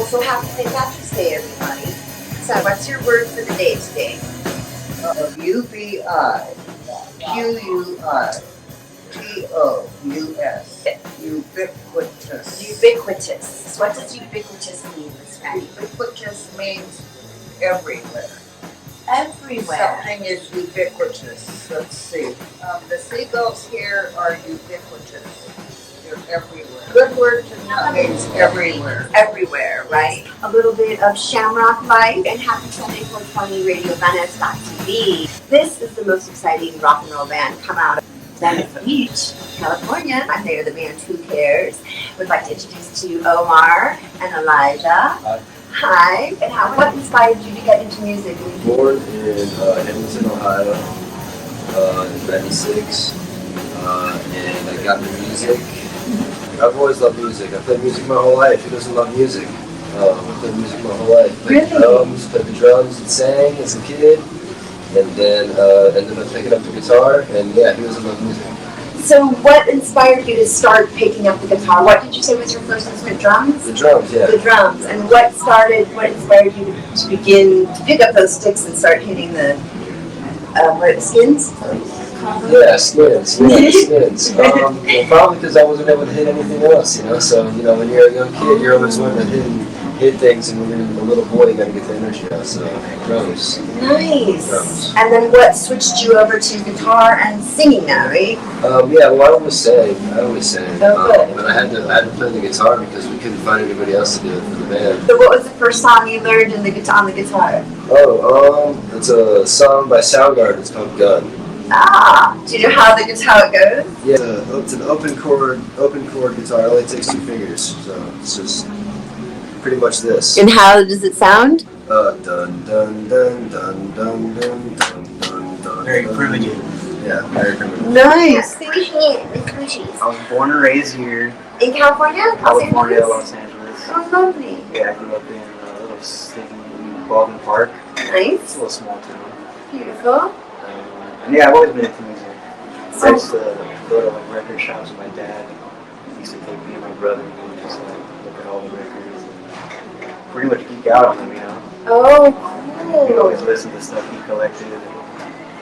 so happy St. Patrick's Day, everybody. So what's your word for the day today? UBIQUITOUS. Ubiquitous. Ubiquitous. So what does ubiquitous mean, Miss Fanny? Ubiquitous means everywhere. Everywhere. Something is ubiquitous. Let's see. The seagulls here are ubiquitous. They're everywhere. Good word to know means everywhere. Everywhere, right? A little bit of Shamrock Life and happy Sunday 420 Radio Venice.tv. This is the most exciting rock and roll band come out of Venice Beach, California. They are the band Who.Cares. We'd like to introduce to you Omar and Elija. Hi. And what inspired you to get into music? Born in Hamilton, Ohio, in '96, and I got into music. I've always loved music. I played music my whole life. Who doesn't love music? I played music my whole life. Played the drums and sang as a kid, and then ended up picking up the guitar. And yeah, who doesn't love music? So what inspired you to start picking up the guitar? What did you say was your first instrument? Drums? The drums, yeah. The drums. And what inspired you to begin to pick up those sticks and start hitting the skins? Yeah, skins. Well, probably because I wasn't able to hit anything else, you know. So, you know, when you're a young kid, you're always wanting to hit things, and when you're a little boy, you got to get the energy out. So, drums. Nice. Drums. And then what switched you over to guitar and singing now, right? Yeah, well, I always sang. Oh, good. But I had to play the guitar because we couldn't find anybody else to do it for the band. So what was the first song you learned on the guitar? It's a song by Soundgarden. It's called Gun. Ah, do you know how it goes? Yeah, it's an open chord guitar. It only takes 2 fingers, so it's just pretty much this. And how does it sound? Dun dun dun dun dun dun dun dun. Very primitive. Yeah, very primitive. Nice. I was born and raised here, In California? California, Los Angeles. Oh, lovely. Yeah, I grew up in a little city, Baldwin Park. It's Nice. a little small town. Beautiful. And yeah, I've always been into music. I used to go to like record shops with my dad. He used to take me and my brother and we would just like look at all the records and pretty much geek out on them, you know. Oh, We'd cool. always listen to stuff he collected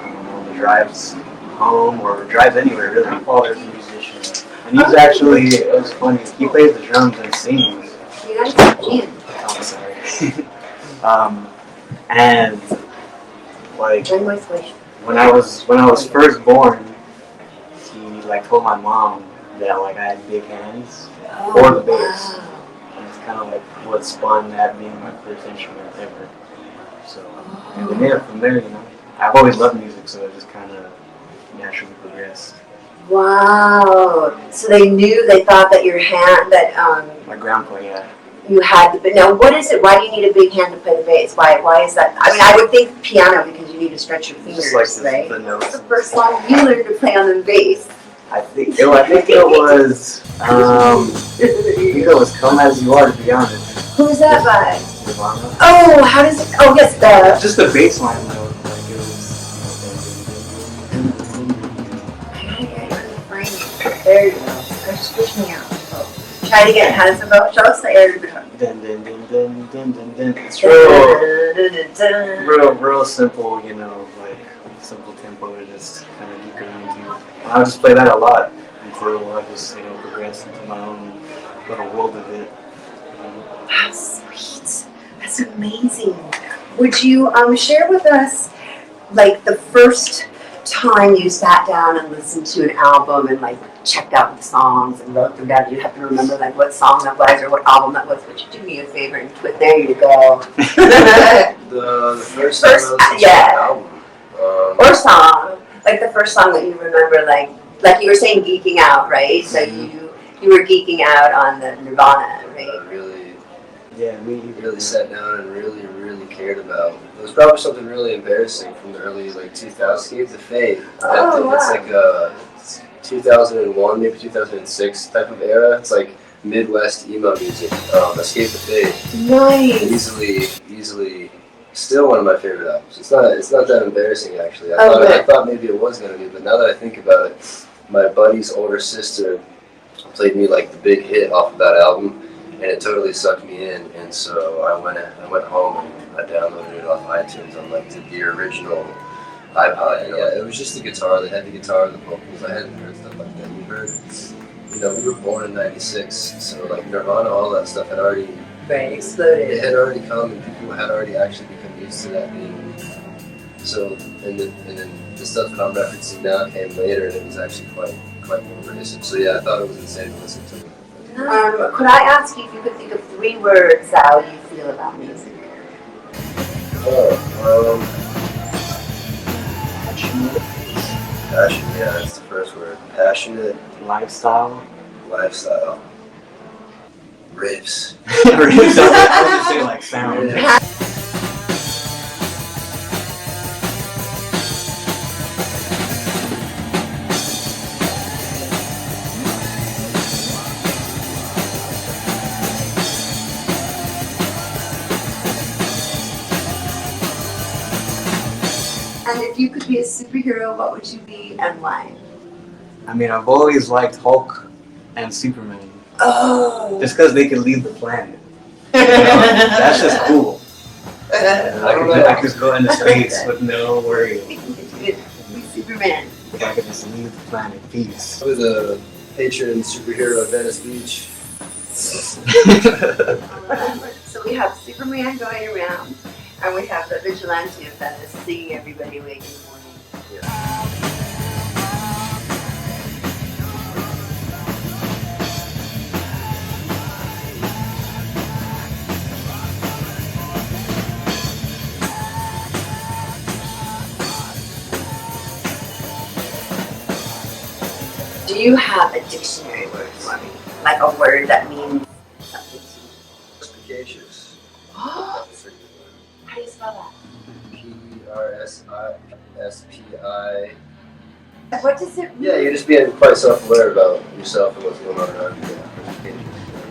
on the drives home or drives anywhere really. My father's a musician. And he's actually, it was funny, he plays the drums and sings. You're not even Gene. Oh, I'm sorry. And like when I was first born, he like told my mom that like I had big hands for the bass. And it's kind of like what spawned that being my first instrument ever. So and then yeah, from there, you know, I've always loved music, so it just kind of naturally progressed. Wow. So they thought that your hand, My grandpa, yeah. you had the, now what is it? Why do you need a big hand to play the bass? Why is that? I mean, I would think piano because you need to stretch your fingers, Just like right? the notes. What's the first song you learned to play on the bass? I think it was Come As You Are, to be honest. Who's that by? Nirvana. Oh, how does it? Oh, yes, Just the bass line though, like it was. There you go. Switch me out. Try it again. How does it go? Show us the air. Dun, dun, dun, dun, dun, dun, dun. It's real simple, you know, like simple tempo to just kind of geek around to. I would just play that a lot until I just, you know, progressed into my own little world of it. Wow, sweet. That's amazing. Would you share with us, like, the first time you sat down and listened to an album and, like, checked out the songs and wrote them down? Do you happen to remember, like, what song that was or what album that was? Would you do me a favor and put, there you go. The first time I listened to an album. Or song. Like the first song that you remember, like you were saying, geeking out, right? So you were geeking out on the Nirvana, right? Really sat down and really cared about. It was probably something really embarrassing from the early 2000s. Escape the Fate. It's like a 2001, maybe 2006 type of era. It's like Midwest emo music. Escape the Fate. Nice. Easily. Still one of my favorite albums. It's not that embarrassing actually. I thought maybe it was gonna be, but now that I think about it, my buddy's older sister played me like the big hit off of that album, and it totally sucked me in. And so I went home and I downloaded it off iTunes on like the original iPod. Yeah, it was just the guitar. They had the guitar, the vocals. I hadn't heard stuff like that. We were born in '96, so like Nirvana, all that stuff had already exploded. It had already come, and people had already actually become used to that being. So, and then the stuff that I'm referencing now came later, and it was actually quite pervasive. So yeah, I thought it was insane to listen to. Could I ask you if you could think of 3 words how you feel about music? Passion, yeah, that's the first word. Passionate. Lifestyle. Riffs. I was just saying like sound. Yeah. And if you could be a superhero, what would you be and why? I mean, I've always liked Hulk and Superman. Oh! Just because they can leave the planet. You know, that's just cool. I could just go into space with no worry. Be Superman. If I could just leave the planet, peace. I was a patron superhero at Venice Beach. So we have Superman going around, and we have the vigilante of Venice seeing everybody awake in the morning. Yeah. Do you have a dictionary word for me? Like a word that means something to you? Perspicacious. How do you spell PRSPI. that? What does it mean? Yeah, you're just being quite self-aware about yourself and what's going on around you.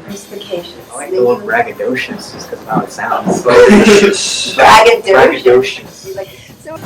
Perspicacious. I like the word braggadocious just because of how it sounds. Braggadocious. Braggadocious. Like, so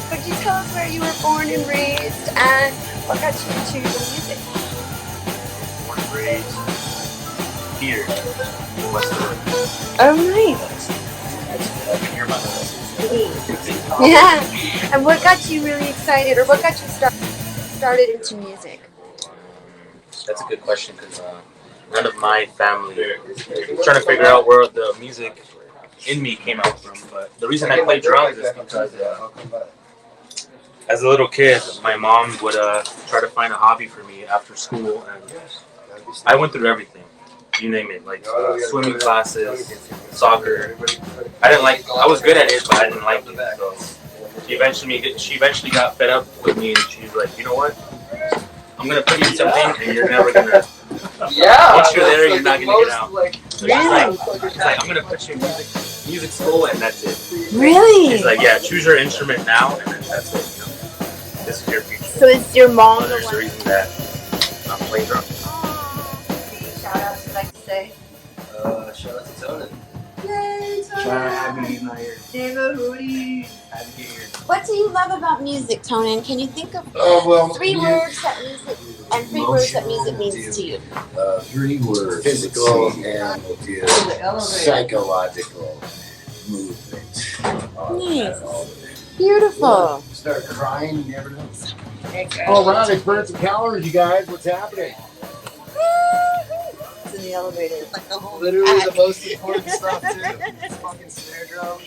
could you tell us where you were born and raised and what got you into the music? Born and raised here in Western. Oh, nice. I've been here my whole life. Yeah. And what got you really excited, or what got you started into music? That's a good question because none of my family. I'm trying to figure out where the music in me came out from. But the reason I play drums is because as a little kid, my mom would try to find a hobby for me after school, and I went through everything. You name it, like swimming classes, soccer. I was good at it, but I didn't like it. So she eventually got fed up with me, and she's like, you know what? I'm gonna put you in something, and you're never gonna. Yeah. Once you're there, you're not gonna get out. So Really? she's like, I'm gonna put you in music school, and that's it. Really? She's like, yeah, choose your instrument now, and then that's it. You know, this is your future. So is your mom the There's one? the reason that I'm playing drums. Any shout outs you'd like to say? Shout out to Tonin. Yay, Try to have me in my ear. What Have me here. do you love about music, Tonin? Can you think of Well, 3 words that music and 3 words that music means to you? 3 words. Physical and The elevator. psychological movement. Nice. Beautiful. Start crying, you never know. All right, let's burn some calories, you guys. What's happening? It's in the elevator. Literally the most important stuff too. Fucking snare drum.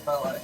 My life.